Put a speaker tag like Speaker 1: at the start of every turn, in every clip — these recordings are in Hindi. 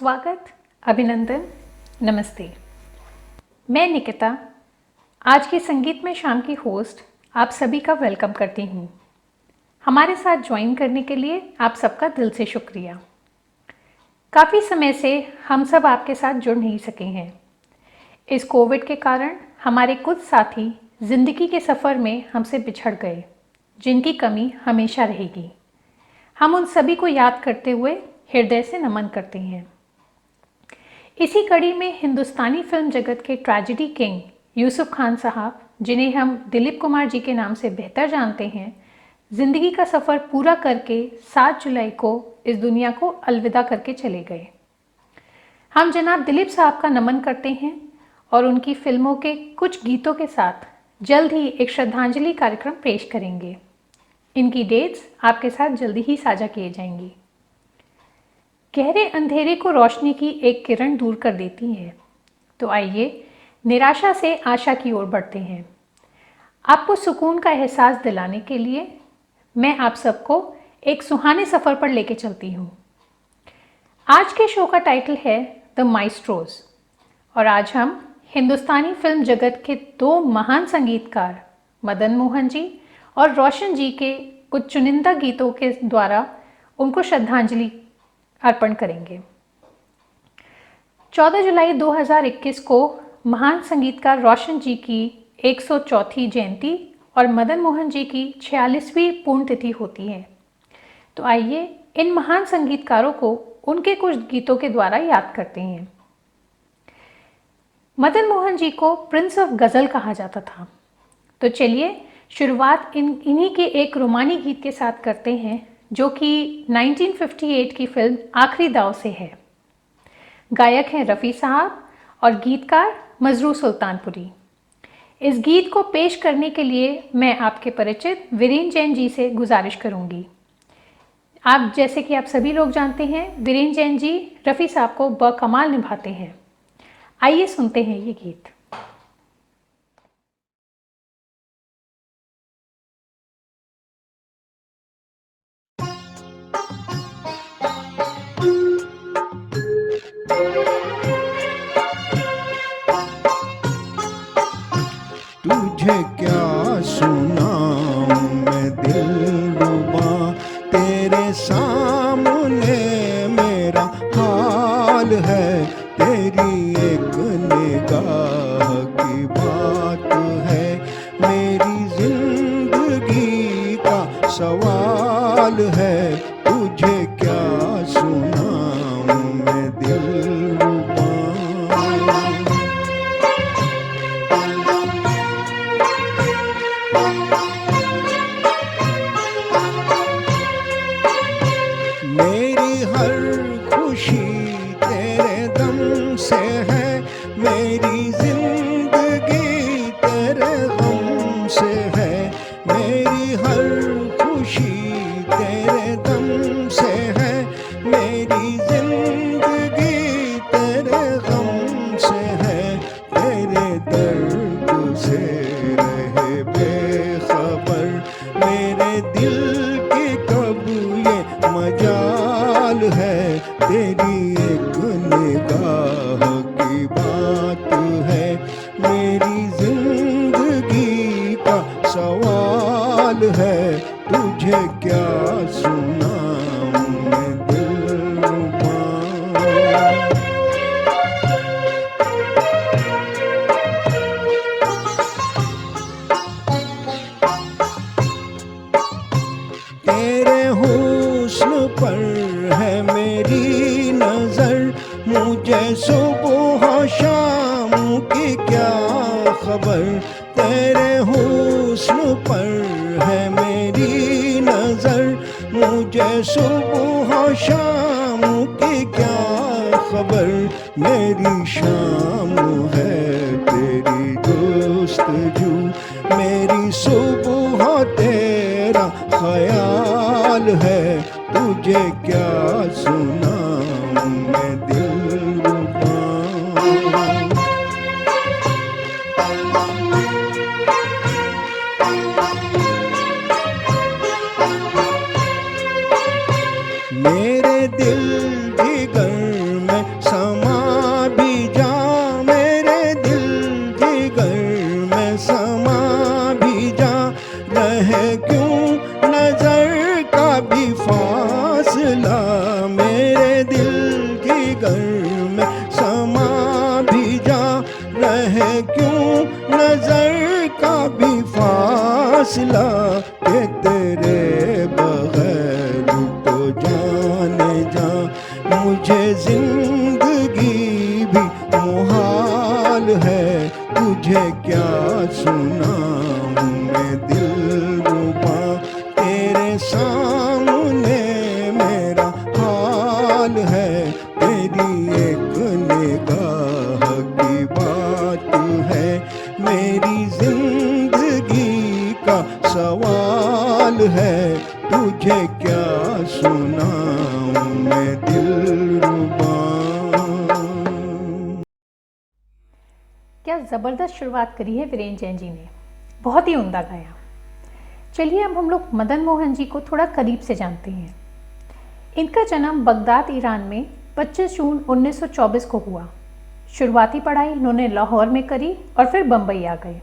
Speaker 1: स्वागत, अभिनंदन, नमस्ते। मैं निकिता, आज की संगीत में शाम की होस्ट आप सभी का वेलकम करती हूँ। हमारे साथ ज्वाइन करने के लिए आप सबका दिल से शुक्रिया। काफ़ी समय से हम सब आपके साथ जुड़ नहीं सके हैं। इस कोविड के कारण हमारे कुछ साथी जिंदगी के सफ़र में हमसे बिछड़ गए, जिनकी कमी हमेशा रहेगी। हम उन सभी को याद करते हुए हृदय से नमन करते हैं। इसी कड़ी में हिंदुस्तानी फिल्म जगत के ट्रेजेडी किंग यूसुफ खान साहब, जिन्हें हम दिलीप कुमार जी के नाम से बेहतर जानते हैं, जिंदगी का सफ़र पूरा करके 7 जुलाई को इस दुनिया को अलविदा करके चले गए। हम जनाब दिलीप साहब का नमन करते हैं और उनकी फिल्मों के कुछ गीतों के साथ जल्द ही एक श्रद्धांजलि कार्यक्रम पेश करेंगे। इनकी डेट्स आपके साथ जल्दी ही साझा किए जाएंगी। गहरे अंधेरे को रोशनी की एक किरण दूर कर देती है, तो आइए निराशा से आशा की ओर बढ़ते हैं। आपको सुकून का एहसास दिलाने के लिए मैं आप सबको एक सुहाने सफ़र पर लेके चलती हूँ। आज के शो का टाइटल है द माइस्ट्रोस और आज हम हिंदुस्तानी फिल्म जगत के 2 महान संगीतकार मदन मोहन जी और रोशन जी के कुछ चुनिंदा गीतों के द्वारा उनको श्रद्धांजलि अर्पण करेंगे। 14 जुलाई 2021 को महान संगीतकार रोशन जी की 104वीं जयंती और मदन मोहन जी की 46वीं पुण्यतिथि होती है। तो आइए इन महान संगीतकारों को उनके कुछ गीतों के द्वारा याद करते हैं। मदन मोहन जी को प्रिंस ऑफ गज़ल कहा जाता था। तो चलिए शुरुआत इन्हीं के एक रोमानी गीत के साथ करते हैं, जो कि 1958 की फिल्म आखिरी दाव से है। गायक हैं रफ़ी साहब और गीतकार मजरू सुल्तानपुरी। इस गीत को पेश करने के लिए मैं आपके परिचित वीरेंद्र जैन जी से गुजारिश करूंगी। आप जैसे कि आप सभी लोग जानते हैं, वीरेंद्र जैन जी रफ़ी साहब को बकमाल निभाते हैं। आइए सुनते हैं ये गीत।
Speaker 2: तुझे क्या सुनाऊं मैं दिलरुबा, तेरे सामने मेरा हाल है। तेरी एक निगाह की बात है, मेरी जिंदगी का सवाल है। तुझे क्या सुनाऊं मैं दिलरुबा। मेरी हर खुशी तेरे दम से है, मेरी जिंदगी तेरे गम से है। मेरी हर खुशी तेरे दम से है, मेरी जिंदगी तेरे गम से है। तेरे दर्द से रहे बेखबर, मेरे दिल की कब ये मजाल है। तेरी एक निगाह की बात है, मेरी जिंदगी का सवाल है। तुझे क्या सुनाऊं मैं दिलरुबा। तेरे हुस्न पर है मेरी नजर, मुझे सुबह शाम की क्या खबर। तेरे हुस्न पर है मेरी नजर, मुझे सुबह शाम की क्या खबर। मेरी शाम है तेरी दोस्तजू, मेरी सुबह तेरा ख्याल है। तुझे क्या सुनाऊं मैं दिलरुबा। मेरे दिल जिगर में फासला के तेरे बगैर तो जाने जा मुझे जिंदगी भी मुहाल है। तुझे क्या सुनाऊं मैं दिलरुबा, तेरे सामने मेरा हाल है। तेरी एक निगाह की बात है, मेरी जिंदगी का सवाल है। तुझे क्या सुनाऊं मैं दिलरुबा।
Speaker 1: क्या ज़बरदस्त शुरुआत करी है वीरेंद्र जैन जी ने, बहुत ही उम्दा गाया। चलिए अब हम लोग मदन मोहन जी को थोड़ा करीब से जानते हैं। इनका जन्म बगदाद ईरान में 25 जून 1924 को हुआ। शुरुआती पढ़ाई इन्होंने लाहौर में करी और फिर बम्बई आ गए।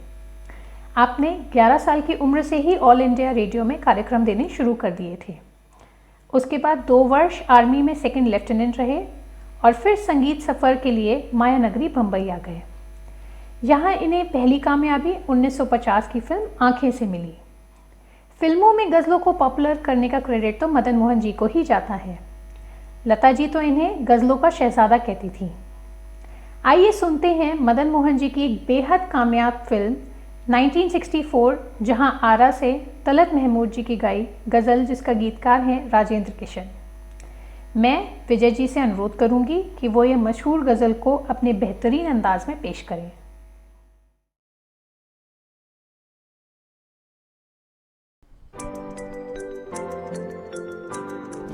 Speaker 1: आपने 11 साल की उम्र से ही ऑल इंडिया रेडियो में कार्यक्रम देने शुरू कर दिए थे। उसके बाद 2 वर्ष आर्मी में सेकंड लेफ्टिनेंट रहे और फिर संगीत सफ़र के लिए मायानगरी बम्बई आ गए। यहाँ इन्हें पहली कामयाबी 1950 की फिल्म आंखें से मिली। फिल्मों में गज़लों को पॉपुलर करने का क्रेडिट तो मदन मोहन जी को ही जाता है। लता जी तो इन्हें गज़लों का शहज़ादा कहती थी। आइए सुनते हैं मदन मोहन जी की एक बेहद कामयाब फिल्म 1964, जहां आरा से तलत महमूद जी की गाई गज़ल, जिसका गीतकार हैं राजेंद्र किशन। मैं विजय जी से अनुरोध करूंगी कि वो ये मशहूर गज़ल को अपने बेहतरीन अंदाज में पेश करें।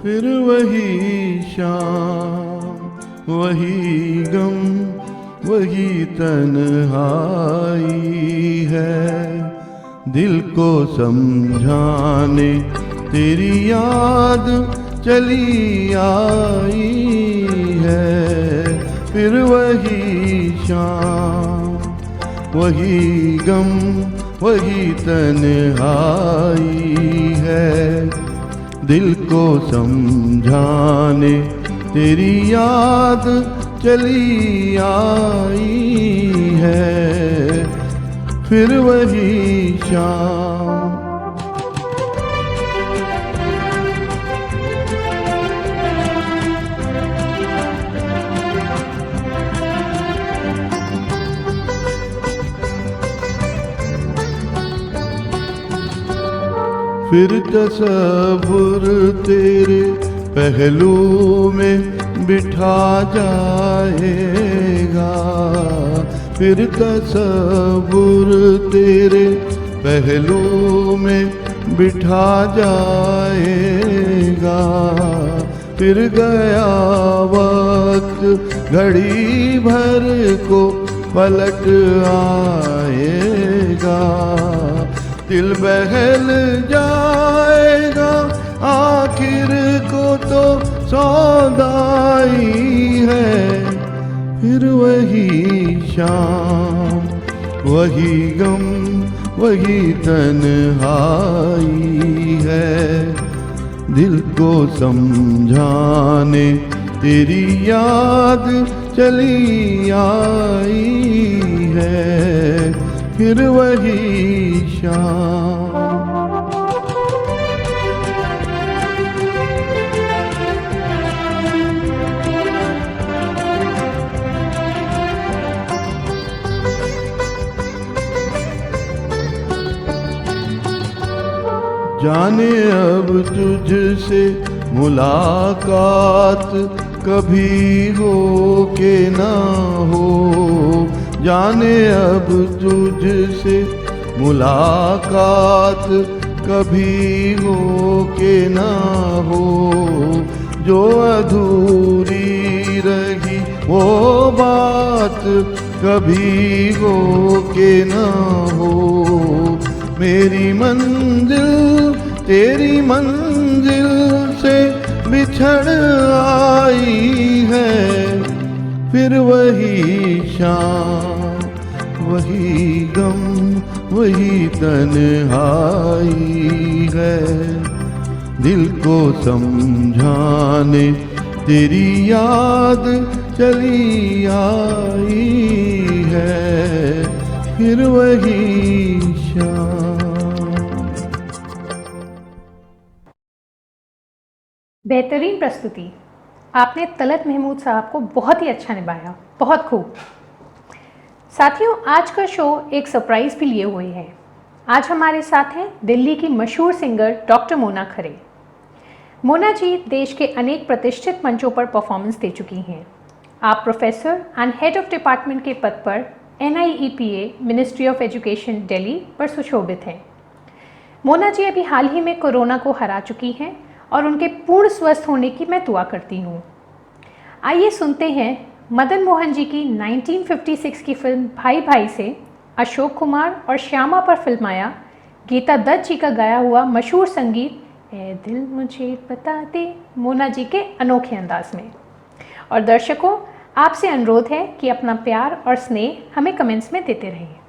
Speaker 3: फिर वही शाम, वही गम, वही तन्हाई है। दिल को समझाने तेरी याद चली आई है। फिर वही शाम, वही गम, वही तन्हाई है। दिल को समझाने तेरी याद चली आई है। फिर वही शाम। फिर तसव्वुर तेरे पहलू में बिठा जाएगा। फिर तसव्वुर तेरे पहलू में बिठा जाएगा। फिर गया वक्त घड़ी भर को पलट आएगा। दिल बहल जाएगा, आखिर को तो सौदाई है। फिर वही शाम, वही गम, वही तन्हाई है। दिल को समझाने तेरी याद चली आई है। फिर वही शाम। जाने अब तुझसे मुलाकात कभी हो के ना हो। जाने अब तुझसे मुलाकात कभी हो के ना हो। जो अधूरी रही वो बात कभी हो के ना हो। मेरी मंजिल तेरी मंजिल से बिछड़ आई है। फिर वही शाम, वही गम, वही तन्हाई है। दिल को समझाने तेरी याद चली आई है। फिर वही शाम।
Speaker 1: बेहतरीन प्रस्तुति। आपने तलत महमूद साहब को बहुत ही अच्छा निभाया, बहुत खूब। साथियों, आज का शो एक सरप्राइज़ भी लिए हुए है। आज हमारे साथ हैं दिल्ली की मशहूर सिंगर डॉक्टर मोना खरे। मोना जी देश के अनेक प्रतिष्ठित मंचों पर परफॉर्मेंस दे चुकी हैं। आप professor and head of department के पद पर NIEPA ministry of education Delhi पर सुशोभित हैं। मोना जी अभी हाल ही में कोरोना को हरा चुकी हैं और उनके पूर्ण स्वस्थ होने की मैं दुआ करती हूँ। आइए सुनते हैं मदन मोहन जी की 1956 की फिल्म भाई भाई से अशोक कुमार और श्यामा पर फिल्माया गीता दत्त जी का गाया हुआ मशहूर संगीत ए दिल मुझे बता दे, मोना जी के अनोखे अंदाज में। और दर्शकों, आपसे अनुरोध है कि अपना प्यार और स्नेह हमें कमेंट्स में देते रहें।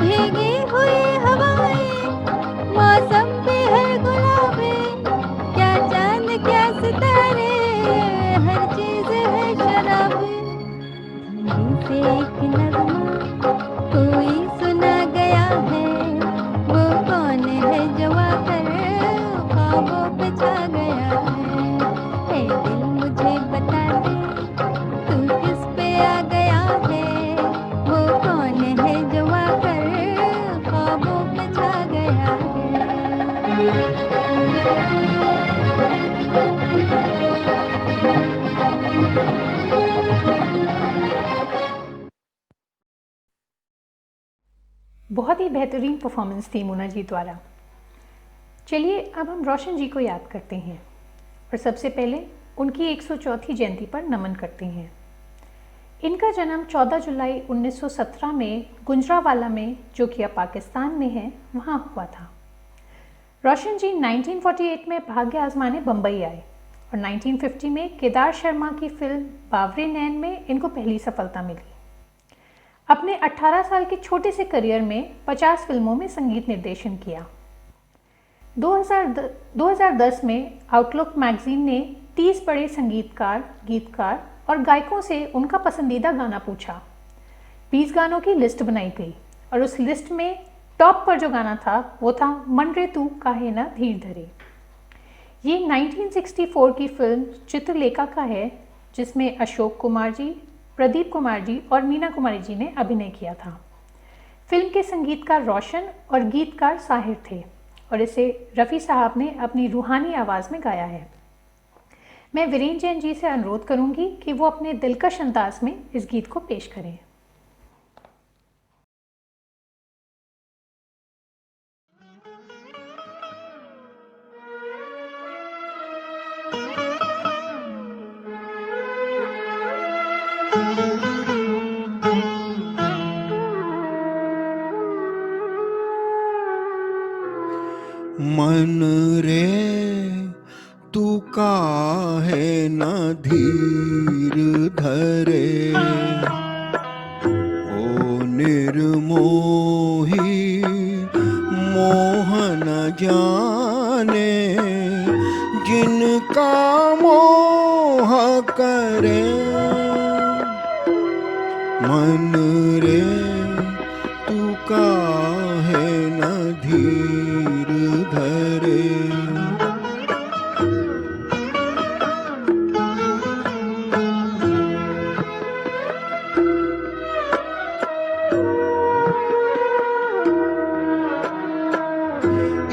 Speaker 4: भीगी हुई हवाएं, मौसम भी है गुलाबी, क्या चांद क्या सितारे, हर चीज है शराबी। धुंधली से एक नगमा कोई सुना गया है, वो कौन है जो आकर ख्वाबों पे छा गया है। हे दिल मुझे बता दे, तू किस पे आ गया है, वो कौन है जो आकर ख्वाबों पे छा गया है।
Speaker 1: बहुत ही बेहतरीन परफॉर्मेंस थी मोना जी द्वारा। चलिए अब हम रोशन जी को याद करते हैं और सबसे पहले उनकी 104वीं जयंती पर नमन करते हैं। इनका जन्म 14 जुलाई 1917 में गुजरांवाला में, जो कि अब पाकिस्तान में है, वहाँ हुआ था। रोशन जी 1948 में भाग्य आजमाने बम्बई आए और 1950 में केदार शर्मा की फिल्म बावरे नैन में इनको पहली सफलता मिली। अपने 18 साल के छोटे से करियर में 50 फिल्मों में संगीत निर्देशन किया। 2010 में आउटलुक मैगजीन ने 30 बड़े संगीतकार, गीतकार और गायकों से उनका पसंदीदा गाना पूछा। 20 गानों की लिस्ट बनाई गई और उस लिस्ट में टॉप पर जो गाना था वो था मन रे तू काहे ना धीर धरे। ये 1964 की फिल्म चित्रलेखा का है, जिसमें अशोक कुमार जी, प्रदीप कुमार जी और मीना कुमारी जी ने अभिनय किया था। फिल्म के संगीतकार रोशन और गीतकार साहिर थे और इसे रफ़ी साहब ने अपनी रूहानी आवाज़ में गाया है। मैं वीरेंद्र जैन जी से अनुरोध करूंगी कि वो अपने दिलकश अंदाज में इस गीत को पेश करें।
Speaker 2: मन रे तू काहे न धीर धरे, ओ निर्मोही मोह न जाने, जिनका मोह करे। मन रे तू काहे न धीर धरे,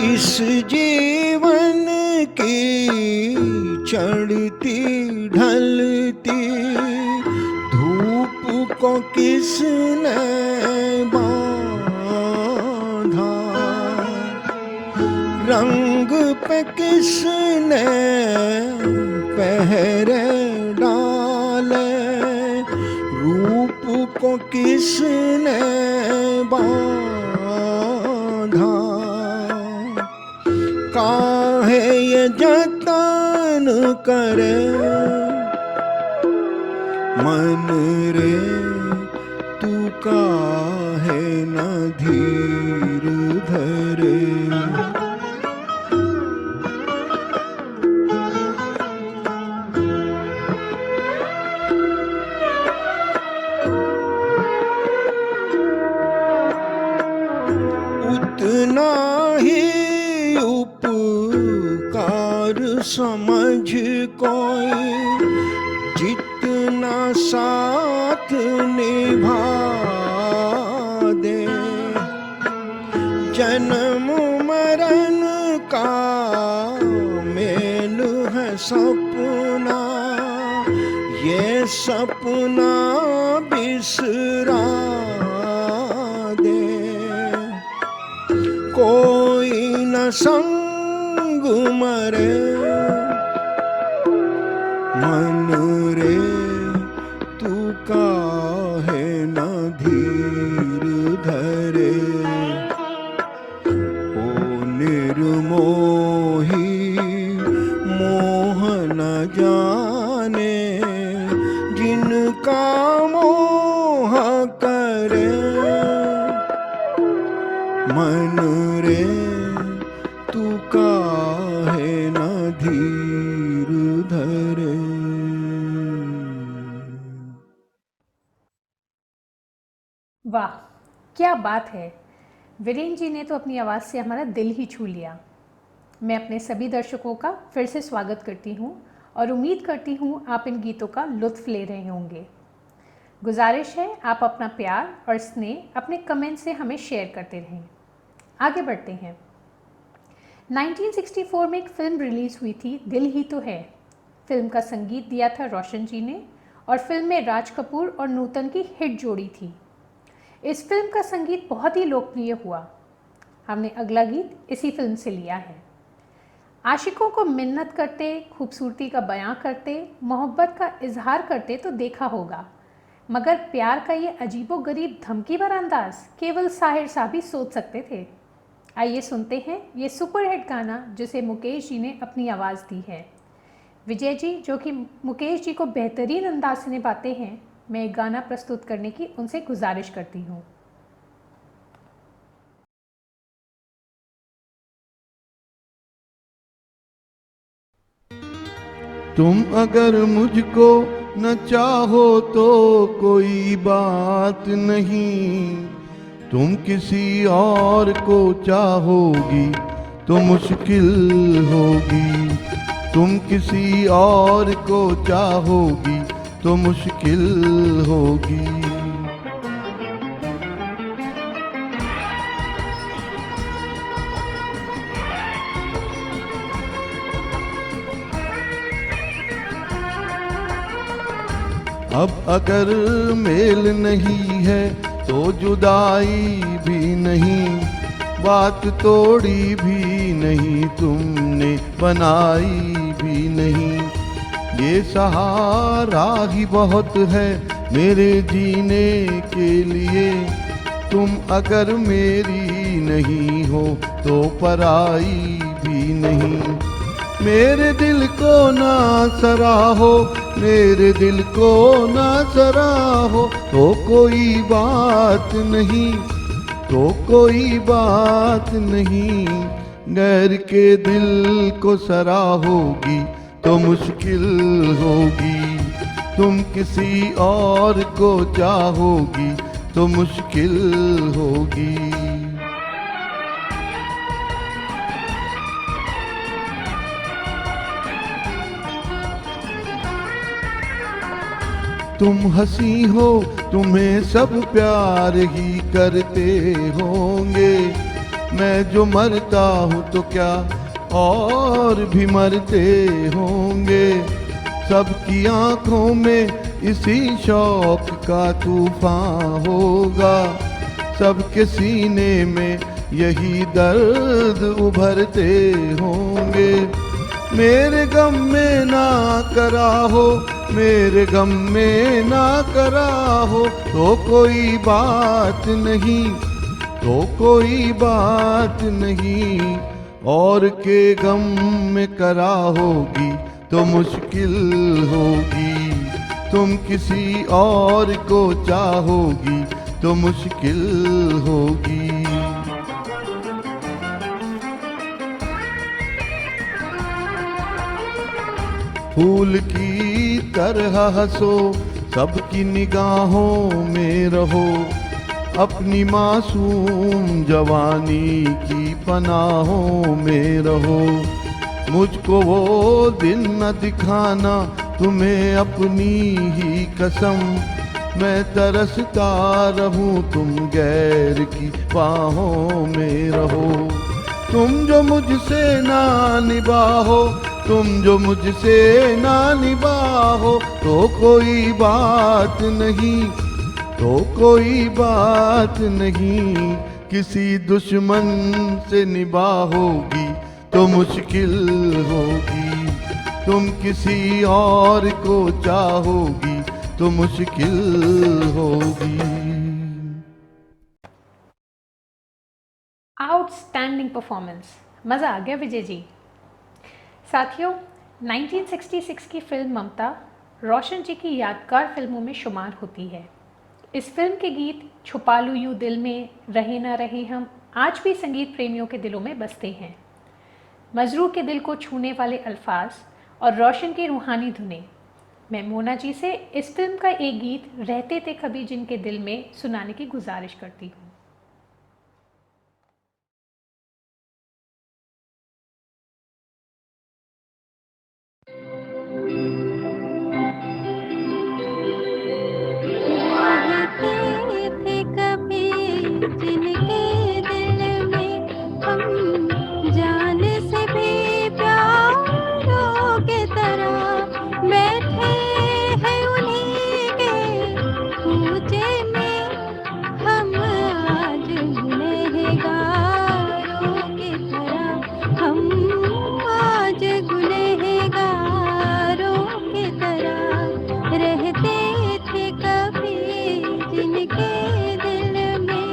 Speaker 2: इस जीवन की चढ़ती ढलती धूप को किसने बांधा, रंग पे किसने पहरे डाले, रूप को किसने बांधा। काहे ये जतन करे, मन रे तू काहे न धीर धरे। उतना ही उपकार समझ कोई, जितना साथ निभा दे। जन्म मरण का मेल है सपना, ये सपना बिसरा दे। कोई न संग मरे, मन रे तू काहे न धीर धरे, ओ निर्मोही मोह न जाने, जिनका मोह रे तू काहे न धीर धरे।
Speaker 1: वाह, क्या बात है। वीरेंद्र जी ने तो अपनी आवाज़ से हमारा दिल ही छू लिया। मैं अपने सभी दर्शकों का फिर से स्वागत करती हूँ और उम्मीद करती हूँ आप इन गीतों का लुत्फ़ ले रहे होंगे। गुजारिश है आप अपना प्यार और स्नेह अपने कमेंट से हमें शेयर करते रहें। आगे बढ़ते हैं। 1964 में एक फ़िल्म रिलीज़ हुई थी, दिल ही तो है। फिल्म का संगीत दिया था रोशन जी ने और फिल्म में राज कपूर और नूतन की हिट जोड़ी थी। इस फिल्म का संगीत बहुत ही लोकप्रिय हुआ। हमने अगला गीत इसी फिल्म से लिया है। आशिकों को मिन्नत करते, खूबसूरती का बयां करते, मोहब्बत का इजहार करते तो देखा होगा, मगर प्यार का ये अजीबोगरीब धमकी भरा अंदाज केवल साहिर साहब ही सोच सकते थे। आइए सुनते हैं ये सुपरहिट गाना जिसे मुकेश जी ने अपनी आवाज़ दी है। विजय जी, जो कि मुकेश जी को बेहतरीन अंदाज से निभाते हैं, मैं एक गाना प्रस्तुत करने की उनसे गुजारिश करती हूँ।
Speaker 3: तुम अगर मुझको न चाहो तो कोई बात नहीं, तुम किसी और को चाहोगी तो मुश्किल होगी। तुम किसी और को चाहोगी तो मुश्किल होगी। अब अगर मेल नहीं है तो जुदाई भी नहीं, बात तोड़ी भी नहीं तुमने, बनाई भी नहीं। ये सहारा ही बहुत है मेरे जीने के लिए, तुम अगर मेरी नहीं हो तो पराई भी नहीं। मेरे दिल को ना सराहो, मेरे दिल को ना सराहो तो कोई बात नहीं, तो कोई बात नहीं। गैर के दिल को सराहोगी तो मुश्किल होगी। तुम किसी और को चाहोगी तो मुश्किल होगी। तुम हंसी हो, तुम्हें सब प्यार ही करते होंगे। मैं जो मरता हूँ तो क्या और भी मरते होंगे। सबकी आंखों में इसी शौक का तूफान होगा, सबके सीने में यही दर्द उभरते होंगे। मेरे गम में ना कराहो, मेरे गम में ना कराहो तो कोई बात नहीं, तो कोई बात नहीं। और के गम में कराहोगी तो मुश्किल होगी। तुम किसी और को चाहोगी तो मुश्किल होगी। फूल की तरह हंसो, सबकी निगाहों में रहो। अपनी मासूम जवानी की पनाहों में रहो। मुझको वो दिन न दिखाना तुम्हें अपनी ही कसम। मैं तरसता रहूं तुम गैर की बाहों में रहो। तुम जो मुझसे ना निभाओ, तुम जो मुझसे ना निभाओ तो कोई बात नहीं, तो कोई बात नहीं। किसी दुश्मन से निभाओगी तो मुश्किल होगी। तुम किसी और को चाहोगी तो मुश्किल होगी।
Speaker 1: आउटस्टैंडिंग परफॉर्मेंस, मज़ा आ गया विजय जी। साथियों, 1966 की फिल्म ममता रोशन जी की यादगार फिल्मों में शुमार होती है। इस फिल्म के गीत छुपा लूं यूं दिल में, रहे ना रहे हम आज भी संगीत प्रेमियों के दिलों में बसते हैं। मजरू के दिल को छूने वाले अल्फाज और रोशन की रूहानी धुनें। मैं मोना जी से इस फिल्म का एक गीत रहते थे कभी जिनके दिल में सुनाने की गुजारिश करती हूँ।
Speaker 4: रहते थे कभी जिनके दिल में हम जान से भी प्यारों के तरह बैठे हैं उन्हीं के कूचे में हम आज गुनहगारों की तरह हम आज गुनहगारों की तरह रहते थे कभी जिनके दिल में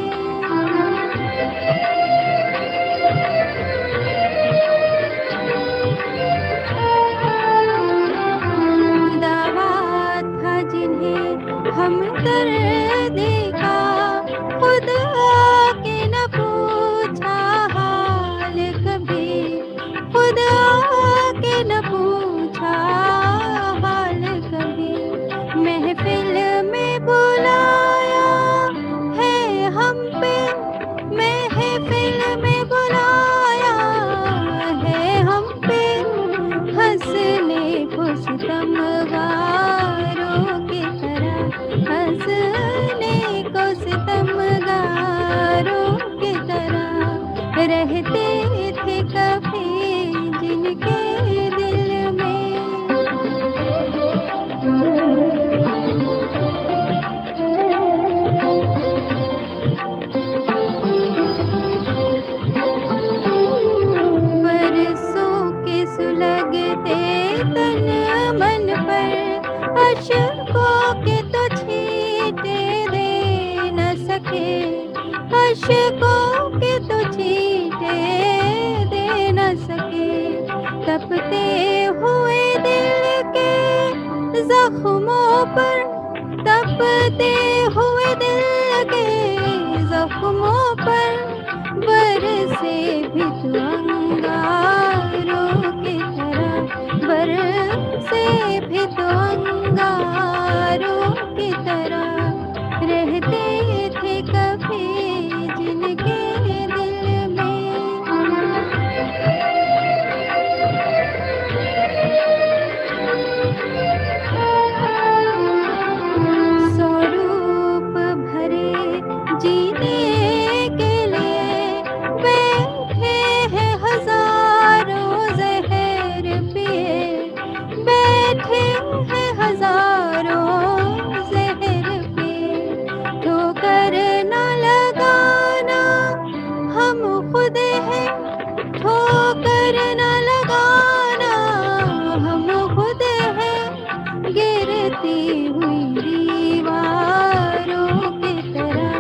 Speaker 4: दावा था जिन्हें हम दर्द का खुद आके न पूछा हाल कभी खुद आके न पूछा हाल कभी महफिल में बुलाया है हम पे महफिल में बुलाया है हम पे हंसने को सितमगारों की तरह हंसने को सितमगारों की तरह रहते थे कभी जिनके दिल में बरसों के सुलगते तन मन पर अशकों के तो छींटे दे न सके अशकों के तो छींटे दे न सके तपते हुए दिल के जख्मों पर तपते हुए दिल के जख्मों पर बरसे भी तो अंगारों की तरह बरसे भी तो अंगारों की तरह रहते थे कभी जिनके दिल में स्वरूप भरे जीने के लिए बैठे हैं हजारों जहर पिए बैठे हैं हजारों जहर पिए ठोकर न लगाना हम खुद हैं ठोकर न लगाना हम खुद हैं गिरती हुई दीवारों की तरह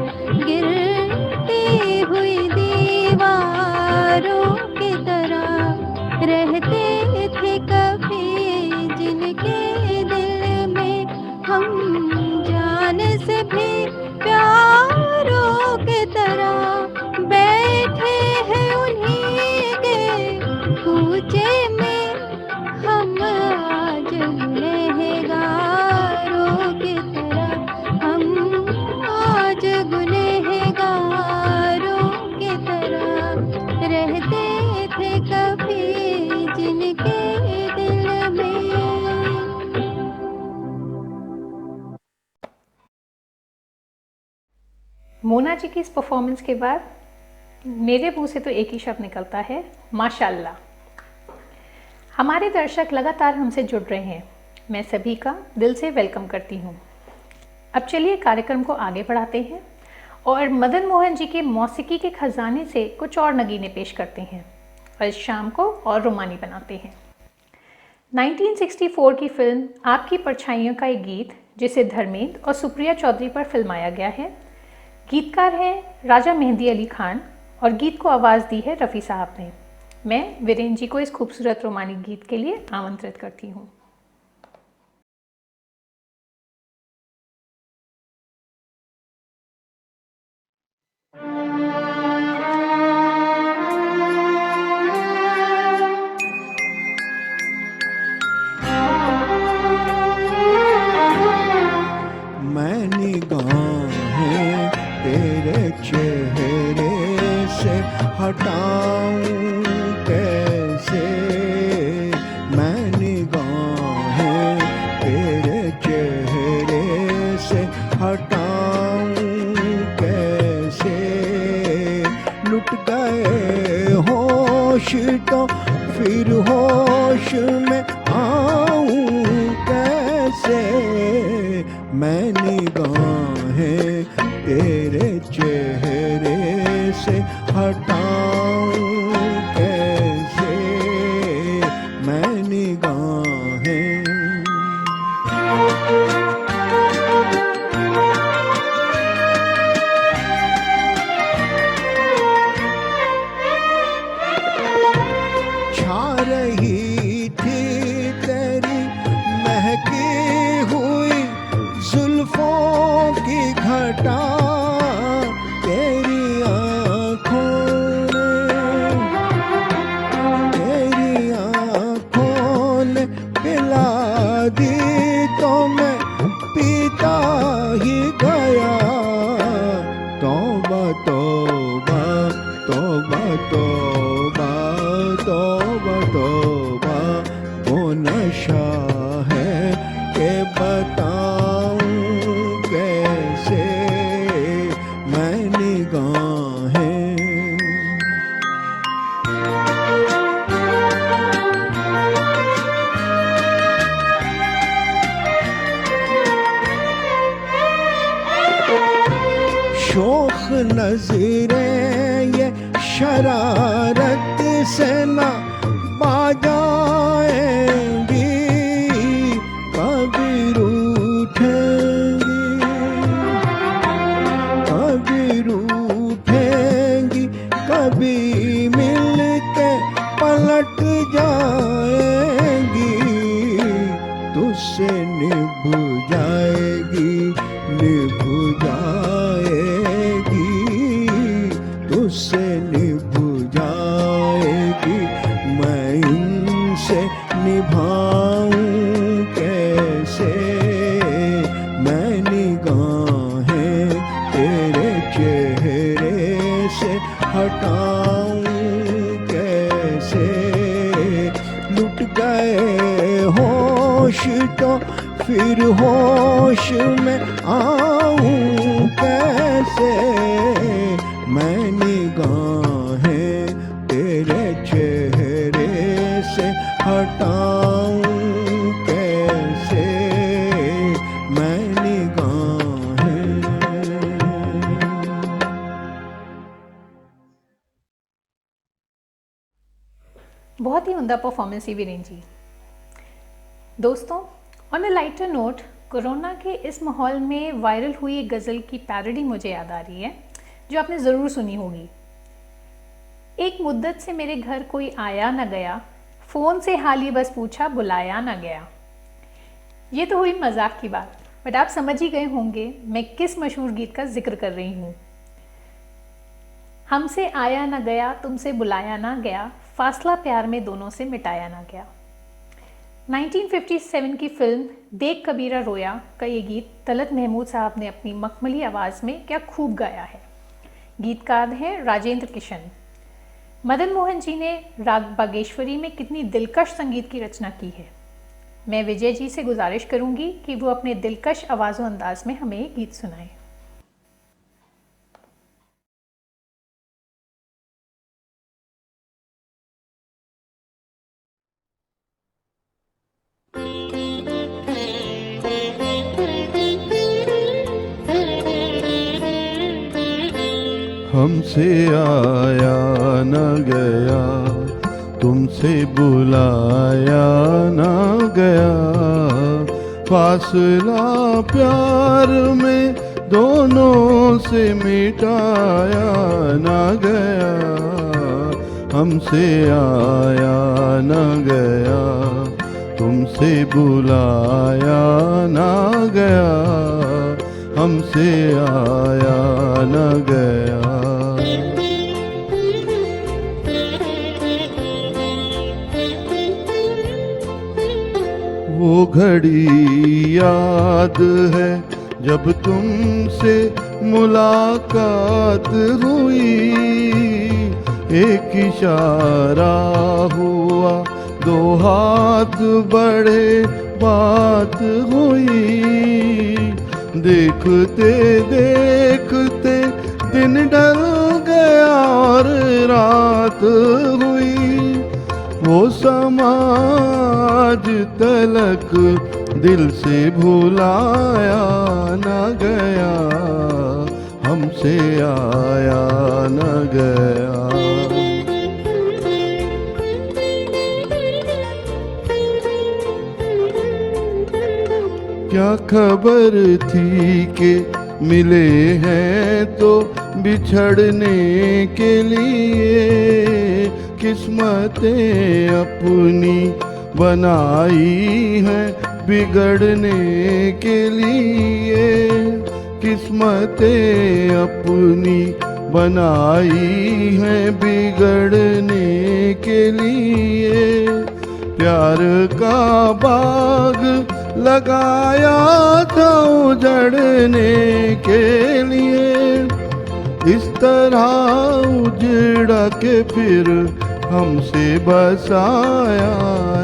Speaker 4: गिरती हुई दीवारों की तरह रहते थे कभी जिनके दिल में हम जान से भी प्यारों की तरह बैठे हैं उन्हीं के कूचे में हम आज गुनहगारों की तरह हम आज गुनहगारों की तरह रहते थे कभी जिनके दिल में
Speaker 1: मोना जी की इस परफॉर्मेंस के बाद मेरे मुंह से तो एक ही शब्द निकलता है, माशाल्लाह। हमारे दर्शक लगातार हमसे जुड़ रहे हैं, मैं सभी का दिल से वेलकम करती हूँ। अब चलिए कार्यक्रम को आगे बढ़ाते हैं और मदन मोहन जी के मौसीकी के खजाने से कुछ और नगीने पेश करते हैं और इस शाम को और रोमानी बनाते हैं। 1964 की फिल्म आपकी परछाइयों का एक गीत जिसे धर्मेंद्र और सुप्रिया चौधरी पर फिल्माया गया है। गीतकार हैं राजा मेहंदी अली खान और गीत को आवाज़ दी है रफ़ी साहब ने। मैं वीरेंद्र जी को इस खूबसूरत रोमानी गीत के लिए आमंत्रित करती हूँ।
Speaker 2: कैसे मैं निगाहें तेरे चेहरे से हटाऊं कैसे। लुट गए होश तो फिर होश में आऊं कैसे मैं निगाहें तेरे चेहरे से हटाऊं कैसे मैं निगाहें। छा रही थी तेरी महकी हुई जुल्फों की घटा तेरी आँखों ने पिला दी तो मैं पीता ही गया। तौबा तौबा तौबा तौबा तौबा तौबा वो नशा है कि बताऊं कैसे मैं निगाहें। शोख नजरें ये शरारत से ना बाजाएंगी कभी रूठेंगी कभी मिल के पलट जाएंगी। तुझसे निभ जाएगी तुझसे निभ जाएगी मैं इनसे निभाऊं कैसे मैं निगाहें तेरे चेहरे से हटाऊं कैसे। लुट गए होश तो फिर होश में आऊं कैसे मैं निगाहें तेरे चेहरे से हटाऊं कैसे मैं निगाहें।
Speaker 1: बहुत ही उम्दा परफॉर्मेंस ही वीरेन जी। दोस्तों, on a lighter note, corona के इस माहौल में वायरल हुई एक गज़ल की पैरोडी मुझे याद आ रही है जो आपने ज़रूर सुनी होगी। एक मुद्दत से मेरे घर कोई आया ना गया, फ़ोन से हाल ही बस पूछा बुलाया ना गया। ये तो हुई मजाक की बात, बट आप समझ ही गए होंगे मैं किस मशहूर गीत का जिक्र कर रही हूँ। हमसे आया ना गया, तुमसे बुलाया ना गया, फासला प्यार में दोनों से मिटाया ना गया। 1957 की फिल्म देख कबीरा रोया का ये गीत तलत महमूद साहब ने अपनी मखमली आवाज़ में क्या खूब गाया है। गीतकार हैं राजेंद्र किशन। मदन मोहन जी ने राग बागेश्वरी में कितनी दिलकश संगीत की रचना की है। मैं विजय जी से गुजारिश करूंगी कि वो अपने दिलकश आवाज़ व अंदाज में हमें ये गीत सुनाएं।
Speaker 3: हमसे आया न गया, तुमसे बुलाया न गया, फासला प्यार में दोनों से मिटाया न गया। हमसे आया न गया, तुमसे बुलाया न गया, हमसे आया न गया। वो घड़ी याद है जब तुमसे मुलाकात हुई, एक इशारा हुआ, दो हाथ बढ़े, बात हुई। देखते देखते दिन ढल गया और रात हुई। वो समाज तलक दिल से भुलाया न गया, हमसे आया न गया। क्या खबर थी कि मिले हैं तो बिछड़ने के लिए। किस्मतें अपनी बनाई हैं बिगड़ने के लिए। किस्मतें अपनी बनाई हैं बिगड़ने के लिए। प्यार का बाग लगाया था उजड़ने के लिए। इस तरह उजड़ा के फिर हमसे बसाया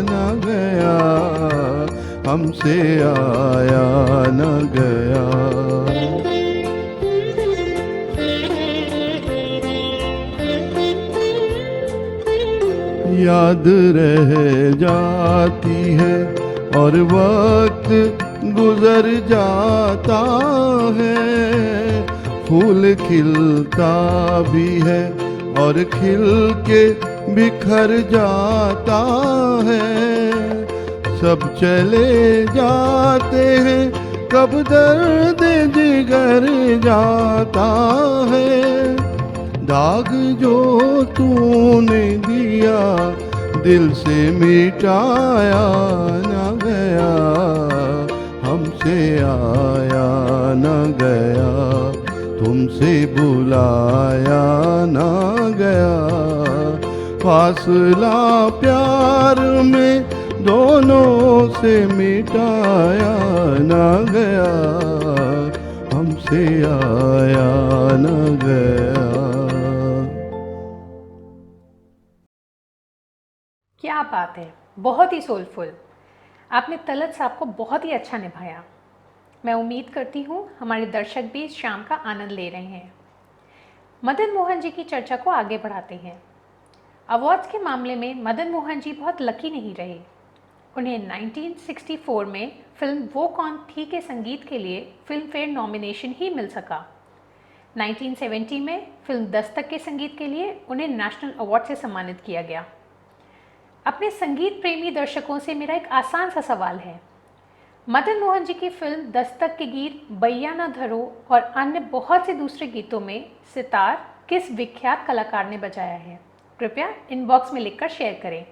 Speaker 3: न गया, हमसे आया न गया। याद रह जाती है और वक्त गुजर जाता है। फूल खिलता भी है और खिल के बिखर जाता है। सब चले जाते हैं, कब दर्द जिगर जाता है। दाग जो तूने दिया दिल से मिटाया न गया, हमसे आया न गया। तुमसे बुलाया न गया। फासला प्यार में दोनों से मिटाया न गया, हमसे आया न गया।
Speaker 1: क्या बात है, बहुत ही सोलफुल। आपने तलत साहब को बहुत ही अच्छा निभाया। मैं उम्मीद करती हूँ हमारे दर्शक भी इस शाम का आनंद ले रहे हैं। मदन मोहन जी की चर्चा को आगे बढ़ाते हैं। अवार्ड्स के मामले में मदन मोहन जी बहुत लकी नहीं रहे। उन्हें 1964 में फिल्म वो कौन थी के संगीत के लिए फिल्म फेयर नॉमिनेशन ही मिल सका। 1970 में फिल्म दस्तक के संगीत के लिए उन्हें नेशनल अवार्ड से सम्मानित किया गया। अपने संगीत प्रेमी दर्शकों से मेरा एक आसान सा सवाल है। मदन मोहन जी की फिल्म दस्तक के गीत बैया ना धरो और अन्य बहुत से दूसरे गीतों में सितार किस विख्यात कलाकार ने बजाया है? कृपया इनबॉक्स में लिखकर शेयर करें।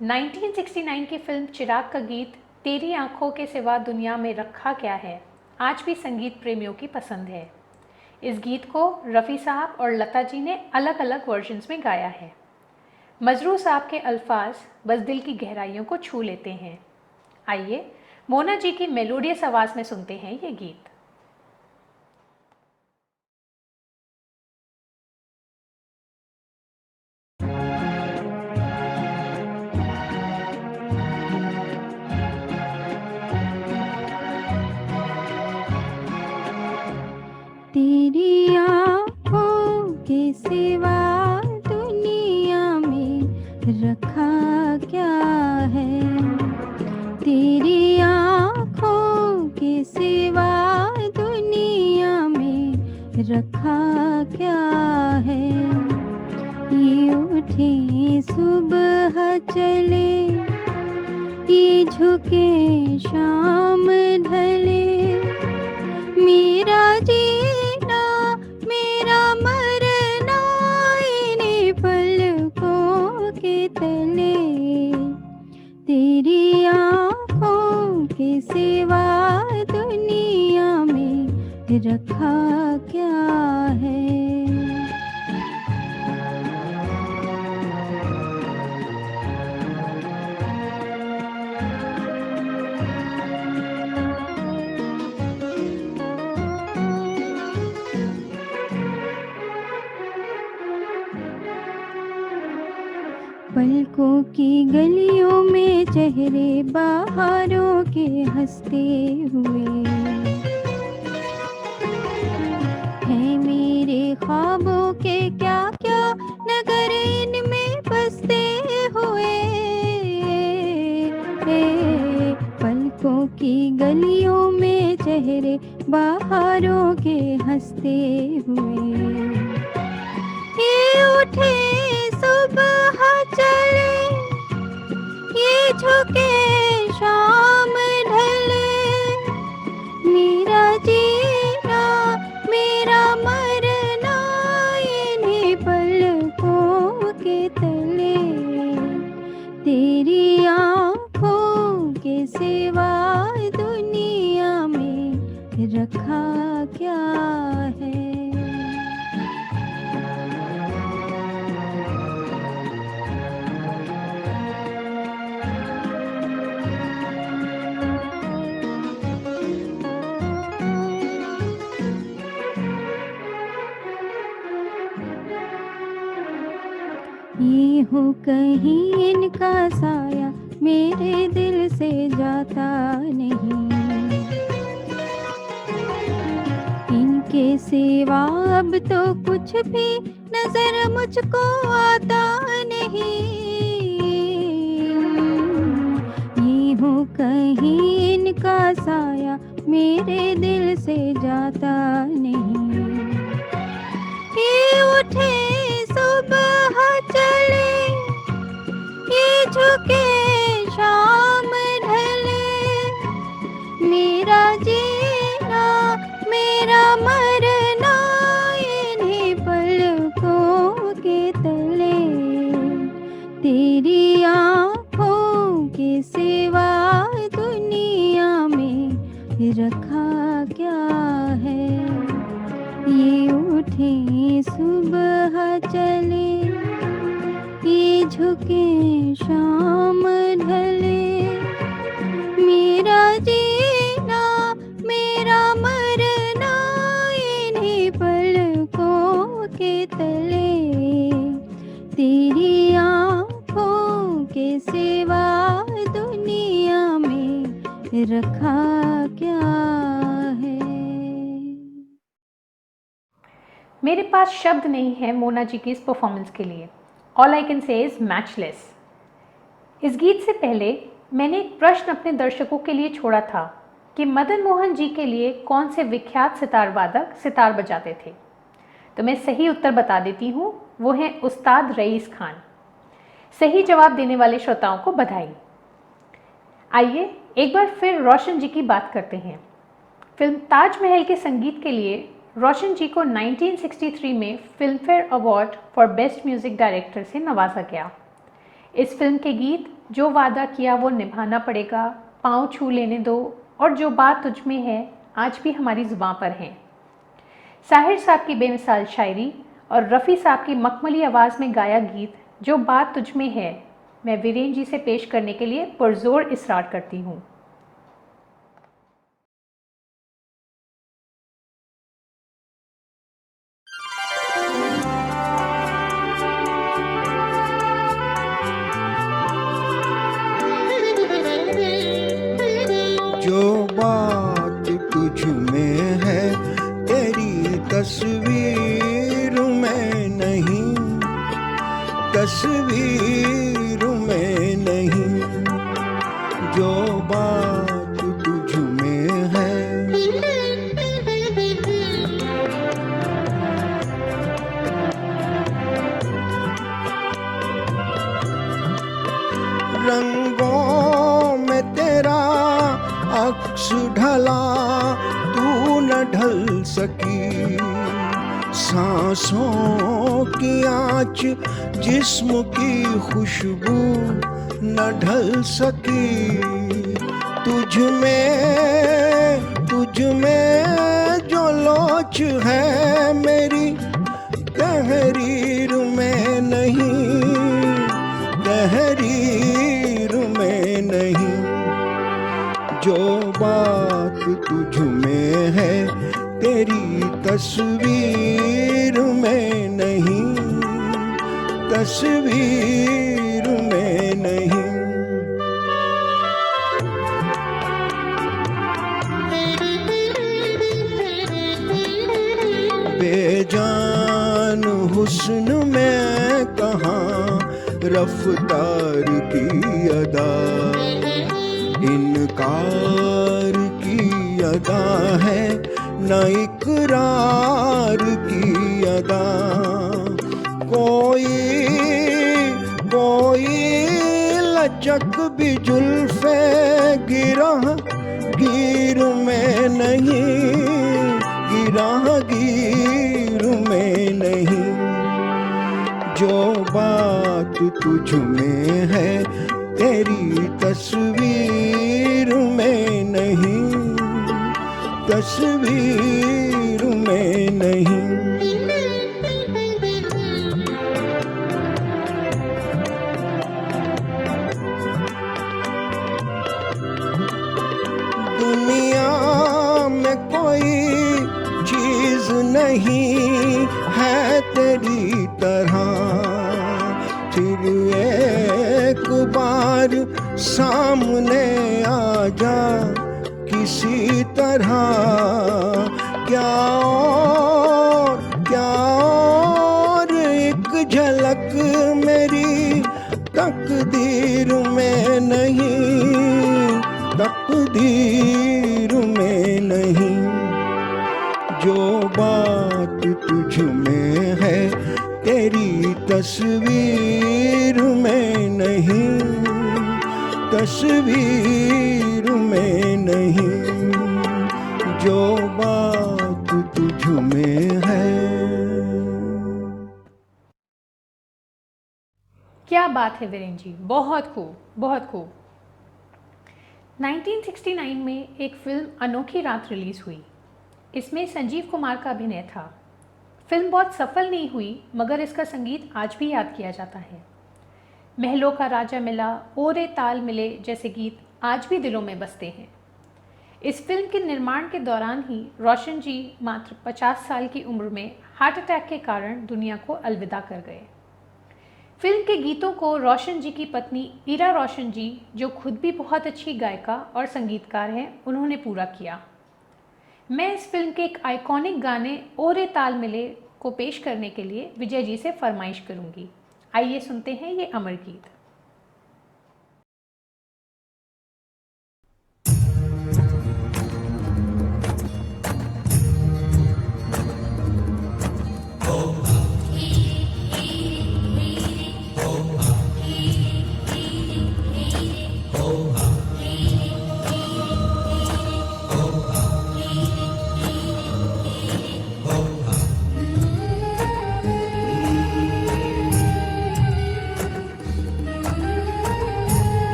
Speaker 1: 1969 की फिल्म चिराग का गीत तेरी आंखों के सिवा दुनिया में रखा क्या है आज भी संगीत प्रेमियों की पसंद है। इस गीत को रफ़ी साहब और लता जी ने अलग अलग वर्जन्स में गाया है। मजरू साहब के अल्फाज बस दिल की गहराइयों को छू लेते हैं। आइए मोना जी की मेलोडियस आवाज़ में सुनते हैं ये गीत।
Speaker 4: तेरी आँखों के सिवा दुनिया में रखा क्या है। तेरी आँखों के सिवा दुनिया में रखा क्या है। ये उठे सुबह चले, ये झुके शाम ढले। मेरा जीना मेरा मरना इन्हीं पलकों के तले। तेरी आँखों के सिवा दुनिया में रखा क्या है। पलकों की गलियों में चेहरे बाहरों के हंसते हुए हैं मेरे ख्वाबों के क्या क्या नगर इनमें बसते हुए। पलकों की गलियों में चेहरे बाहरों के हंसते हुए ये उठे सुबह चले ये झुके शाम ढले मेरा जीना मेरा मरना इन्हीं पलकों के तले तेरी आँखों के सिवा दुनिया में रखा क्या है। ये हो कहीं इनका साया मेरे दिल से जाता नहीं इनके सिवा अब तो कुछ भी नजर मुझको आता नहीं। ये हो कहीं इनका साया मेरे दिल से जाता नहीं ये उठे सुबह चले ये झुके शाम ढले मेरा जीना मेरा मरना इन्हीं पलकों के तले तेरी आँखों के सिवा दुनिया में रखा क्या है। ये उठे सुबह चले ये झुके शाम ढले मेरा जीना मेरा मरना इन्हीं पलकों के तले तेरी आँखों के सिवा दुनिया में रखा क्या है।
Speaker 1: मेरे पास शब्द नहीं है मोना जी की इस परफॉर्मेंस के लिए। All I can say is matchless. इस गीत से पहले मैंने एक प्रश्न अपने दर्शकों के लिए छोड़ा था कि मदन मोहन जी के लिए कौन से विख्यात सितार वादक सितार बजाते थे। तो मैं सही उत्तर बता देती हूँ, वो हैं उस्ताद रईस खान। सही जवाब देने वाले श्रोताओं को बधाई। आइए एक बार फिर रोशन जी की बात करते हैं। फिल्म ताजमहल के संगीत के लिए रोशन जी को 1963 में film fair award for best music director से नवाजा गया। इस फिल्म के गीत जो वादा किया वो निभाना पड़ेगा, पाँव छू लेने दो और जो बात तुझ में है आज भी हमारी ज़ुबान पर हैं। साहिर साहब की बेमिसाल शायरी और रफ़ी साहब की मखमली आवाज़ में गाया गीत जो बात तुझ में है मैं वीरेन जी से पेश करने के लिए पुरजोर इसरार करती हूँ।
Speaker 2: जो बात तुझ में है तेरी तस्वीर में नहीं, तस्वीर में नहीं, जो बात तुझ में है। रंगों में तेरा अक्स ढला तू न ढल सकी, सांसों की आँच जिस्म की खुशबू न ढल सकी। तुझ में जो लोच है मेरी तहरीर में नहीं, तहरीर में नहीं, जो बात तुझ में है तेरी तस्वीर में नहीं, तस्वीर में नहीं। बेजान हुस्न में कहाँ रफ्तार की अदा, इनकार की अदा है न इकरार की अदा। कोई लचक भी जुल्फे गिरह में नहीं, गिरह में नहीं। जो बात तुझ में है तेरी तस्वीर में नहीं, तस्वीर में नहीं। दुनिया में कोई चीज नहीं है तेरी तरह, फिर एक बार सामने आ जा किसी तरह। क्या और एक झलक मेरी तकदीर में नहीं, तकदीर में नहीं। जो बात तुझ में है तेरी तस्वीर में नहीं, तस्वीर में नहीं। जो बात तुझ में है।
Speaker 1: क्या बात है वीरेन जी, बहुत खूब, बहुत खूब। 1969 में एक फिल्म अनोखी रात रिलीज़ हुई। इसमें संजीव कुमार का अभिनय था। फिल्म बहुत सफल नहीं हुई, मगर इसका संगीत आज भी याद किया जाता है। महलों का राजा मिला, ओरे ताल मिले जैसे गीत आज भी दिलों में बसते हैं। इस फिल्म के निर्माण के दौरान ही रोशन जी मात्र 50 साल की उम्र में हार्ट अटैक के कारण दुनिया को अलविदा कर गए। फिल्म के गीतों को रोशन जी की पत्नी ईरा रोशन जी, जो खुद भी बहुत अच्छी गायिका और संगीतकार हैं, उन्होंने पूरा किया। मैं इस फिल्म के एक आइकॉनिक गाने ओरे ताल मिले को पेश करने के लिए विजय जी से फरमाइश करूंगी। आइए सुनते हैं ये अमर गीत।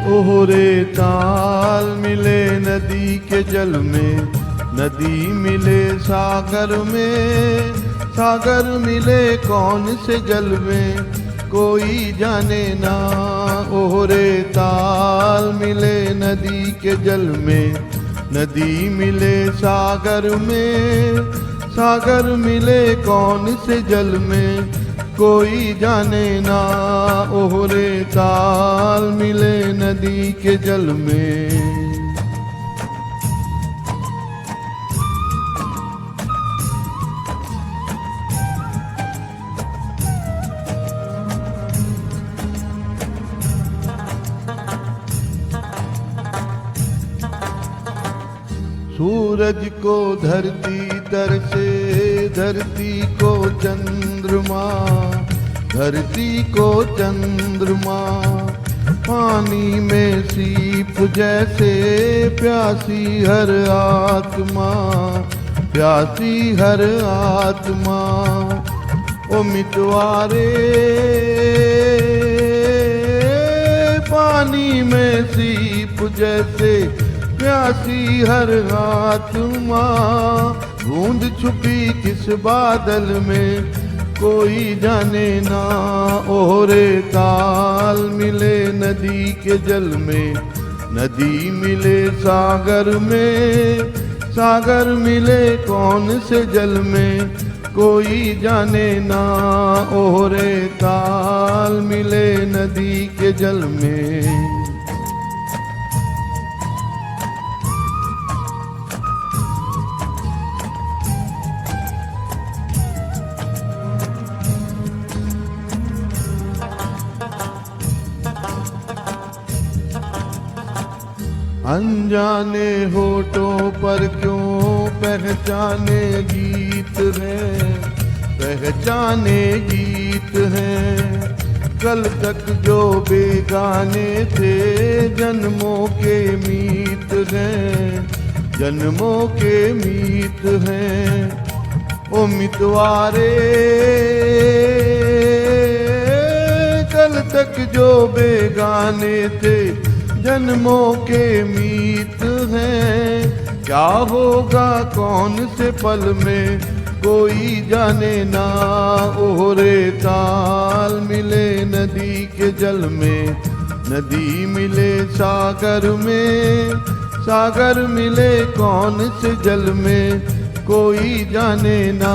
Speaker 3: ओहरे ताल मिले नदी के जल में, नदी मिले सागर में, सागर मिले कौन से जल में कोई जाने ना। ओहरे ताल मिले नदी के जल में, नदी मिले सागर में, सागर मिले कौन से जल में कोई जाने ना। ओहरे ताल मिले नदी के जल में। सूरज को धरती तरसे, धरती को चंद्रमा, धरती को चंद्रमा। पानी में सीप जैसे प्यासी हर आत्मा, प्यासी हर आत्मा। ओ मितवारे पानी में सीप जैसे प्यासी हर आत्मा। बूंद छुपी किस बादल में कोई जाने ना। ओहरे ताल मिले नदी के जल में, नदी मिले सागर में, सागर मिले कौन से जल में कोई जाने ना ओहरे ताल मिले नदी के जल में। अनजाने होठों पर क्यों पहचाने गीत हैं, पहचाने गीत हैं। कल तक जो बेगाने थे जन्मों के मीत हैं, जन्मों के मीत हैं। ओ मितवारे कल तक जो बेगाने थे जन्मों के मीत हैं। क्या होगा कौन से पल में कोई जाने ना ओहरे ताल मिले नदी के जल में। नदी मिले सागर में, सागर मिले कौन से जल में कोई जाने ना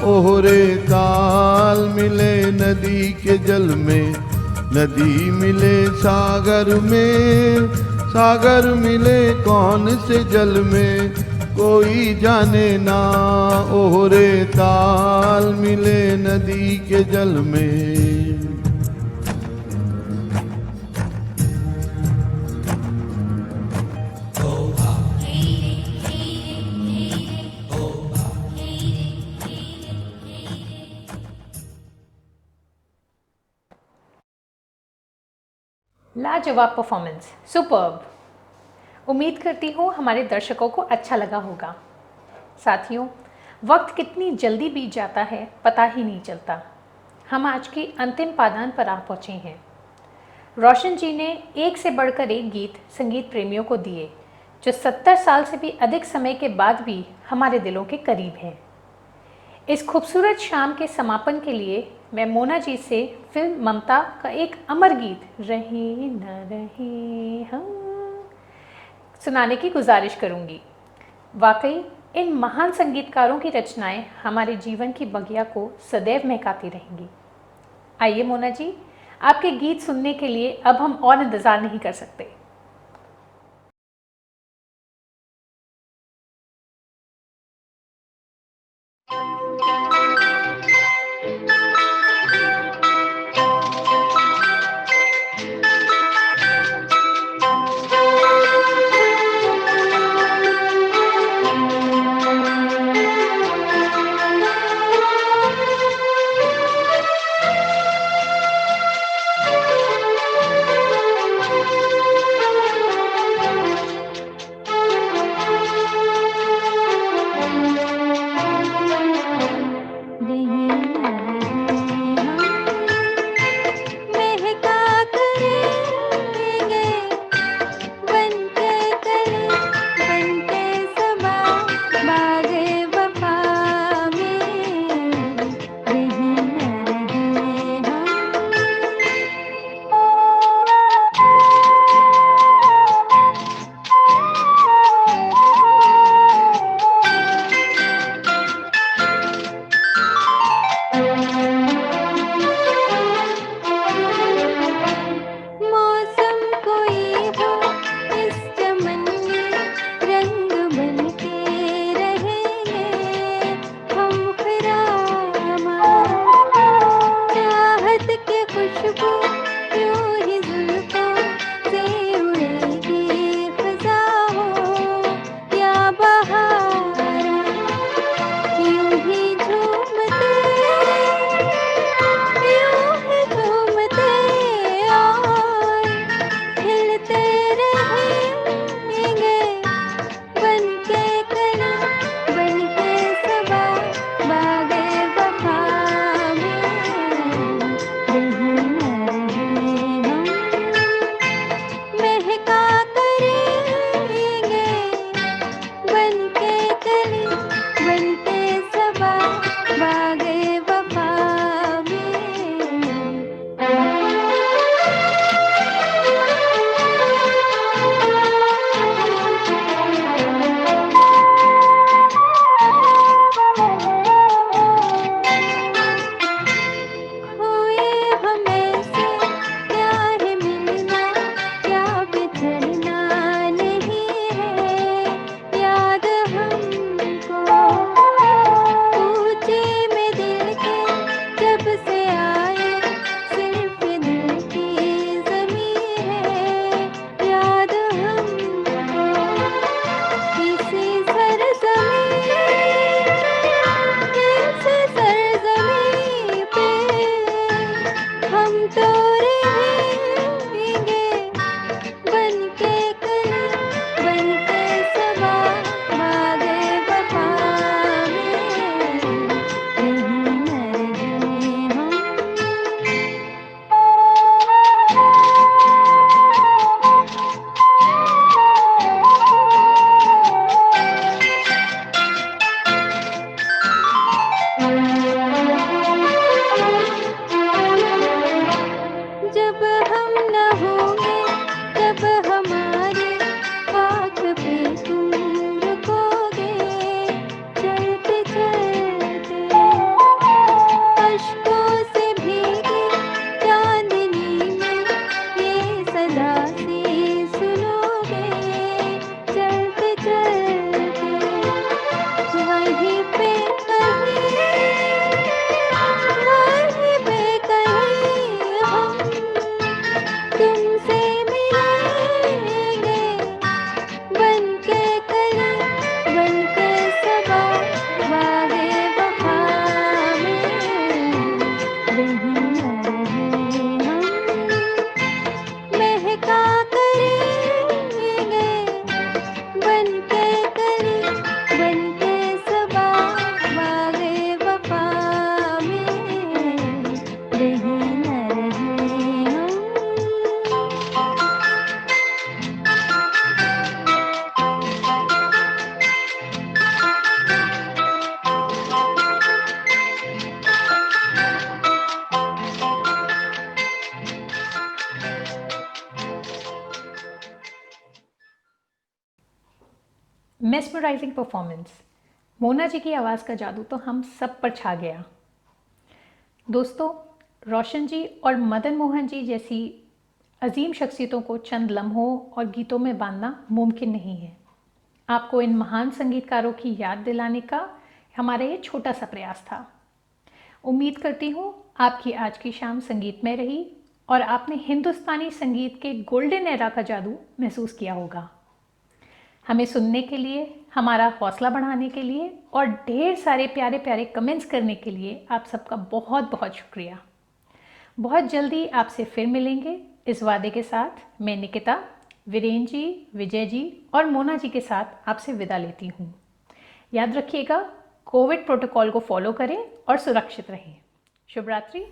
Speaker 3: ओहरे ताल मिले नदी के जल में। नदी मिले सागर में, सागर मिले कौन से जल में कोई जाने ना ओहरे ताल मिले नदी के जल में।
Speaker 1: लाजवाब परफॉर्मेंस, सुपर्ब। उम्मीद करती हूँ हमारे दर्शकों को अच्छा लगा होगा। साथियों, वक्त कितनी जल्दी बीत जाता है पता ही नहीं चलता। हम आज के अंतिम पादान पर आ पहुँचे हैं। रोशन जी ने एक से बढ़कर एक गीत संगीत प्रेमियों को दिए जो 70 साल से भी अधिक समय के बाद भी हमारे दिलों के करीब हैं। इस खूबसूरत शाम के समापन के लिए मैं मोना जी से फिल्म ममता का एक अमर गीत रहे न रहे हम सुनाने की गुजारिश करूंगी। वाकई इन महान संगीतकारों की रचनाएं हमारे जीवन की बगिया को सदैव महकाती रहेंगी। आइए मोना जी, आपके गीत सुनने के लिए अब हम और इंतज़ार नहीं कर सकते।
Speaker 4: से आए सिर्फ दिल की ज़मीं है, याद हमको इसी सरज़मीं पे हम तो रहेंगे बनके कली, बनके सबा बागे वफा में, रही न रहे हम। जब हम न होंगे तब हमारे आँख पे तुम रुकोगे, चलते चलते अश्कों से भीगी चांदनी में ये सदा सी सुनोगे, चलते चलते वहीं पे कहीं, वहीं पे कहीं हम तुमसे मिलेंगे बनके कली, बनके सबा बागे वफा में, रही न रहे हम। महका करेंगे बनके कली, बनके सबा बागे वफा में, रही न रहे हम।
Speaker 1: Mesmerising performance. मोना जी की आवाज़ का जादू तो हम सब पर छा गया। दोस्तों, रोशन जी और मदन मोहन जी जैसी अजीम शख्सियतों को चंद लम्हों और गीतों में बांधना मुमकिन नहीं है। आपको इन महान संगीतकारों की याद दिलाने का हमारा ये छोटा सा प्रयास था। उम्मीद करती हूँ आपकी आज की शाम संगीतमय रही और आपने हिंदुस्तानी संगीत के गोल्डन एरा का जादू महसूस किया होगा। हमें सुनने के लिए, हमारा हौसला बढ़ाने के लिए और ढेर सारे प्यारे प्यारे कमेंट्स करने के लिए आप सबका बहुत बहुत शुक्रिया। बहुत जल्दी आपसे फिर मिलेंगे इस वादे के साथ। मैं निकिता, वीरेंद्र जी, विजय जी और मोना जी के साथ आपसे विदा लेती हूँ। याद रखिएगा, कोविड प्रोटोकॉल को फॉलो करें और सुरक्षित रहें। शुभ रात्रि।